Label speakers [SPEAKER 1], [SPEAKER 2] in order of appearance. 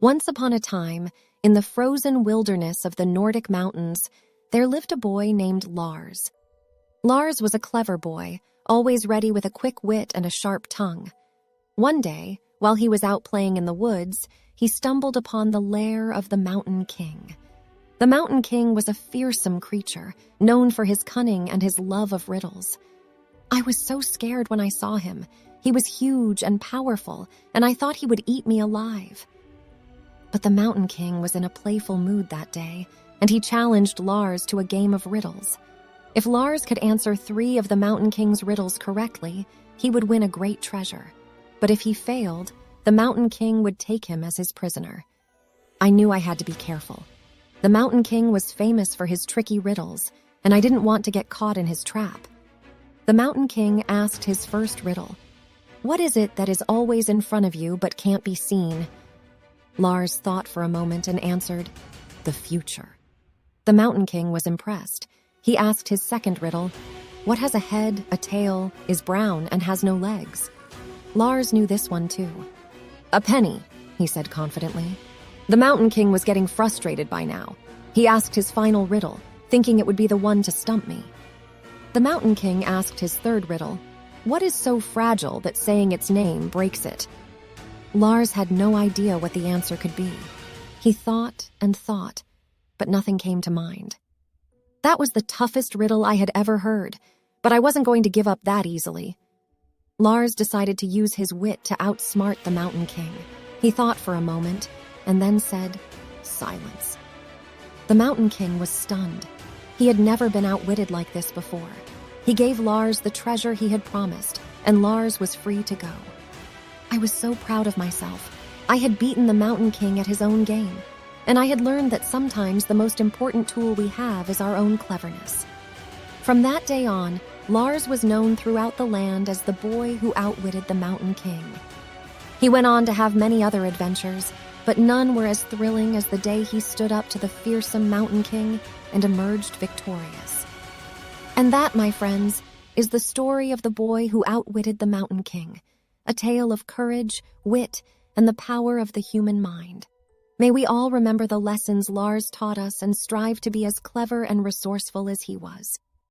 [SPEAKER 1] Once upon a time, in the frozen wilderness of the Nordic mountains, there lived a boy named Lars. Lars was a clever boy, always ready with a quick wit and a sharp tongue. One day, while he was out playing in the woods, he stumbled upon the lair of the Mountain King. The Mountain King was a fearsome creature, known for his cunning and his love of riddles. I was so scared when I saw him. He was huge and powerful, and I thought he would eat me alive. But the Mountain King was in a playful mood that day, and he challenged Lars to a game of riddles. If Lars could answer 3 of the Mountain King's riddles correctly, he would win a great treasure. But if he failed, the Mountain King would take him as his prisoner. I knew I had to be careful. The Mountain King was famous for his tricky riddles, and I didn't want to get caught in his trap. The Mountain King asked his first riddle. "What is it that is always in front of you but can't be seen?" Lars thought for a moment and answered, "The future." The Mountain King was impressed. He asked his second riddle, "What has a head, a tail, is brown, and has no legs?" Lars knew this one too. "A penny," he said confidently. The Mountain King was getting frustrated by now. He asked his final riddle, thinking it would be the one to stump me. The Mountain King asked his third riddle, "What is so fragile that saying its name breaks it?" Lars had no idea what the answer could be. He thought and thought, but nothing came to mind. That was the toughest riddle I had ever heard, but I wasn't going to give up that easily. Lars decided to use his wit to outsmart the Mountain King. He thought for a moment, and then said, "Silence." The Mountain King was stunned. He had never been outwitted like this before. He gave Lars the treasure he had promised, and Lars was free to go. I was so proud of myself. I had beaten the Mountain King at his own game, and I had learned that sometimes the most important tool we have is our own cleverness. From that day on, Lars was known throughout the land as the boy who outwitted the Mountain King. He went on to have many other adventures, but none were as thrilling as the day he stood up to the fearsome Mountain King and emerged victorious. And that, my friends, is the story of the boy who outwitted the Mountain King, a tale of courage, wit, and the power of the human mind. May we all remember the lessons Lars taught us and strive to be as clever and resourceful as he was.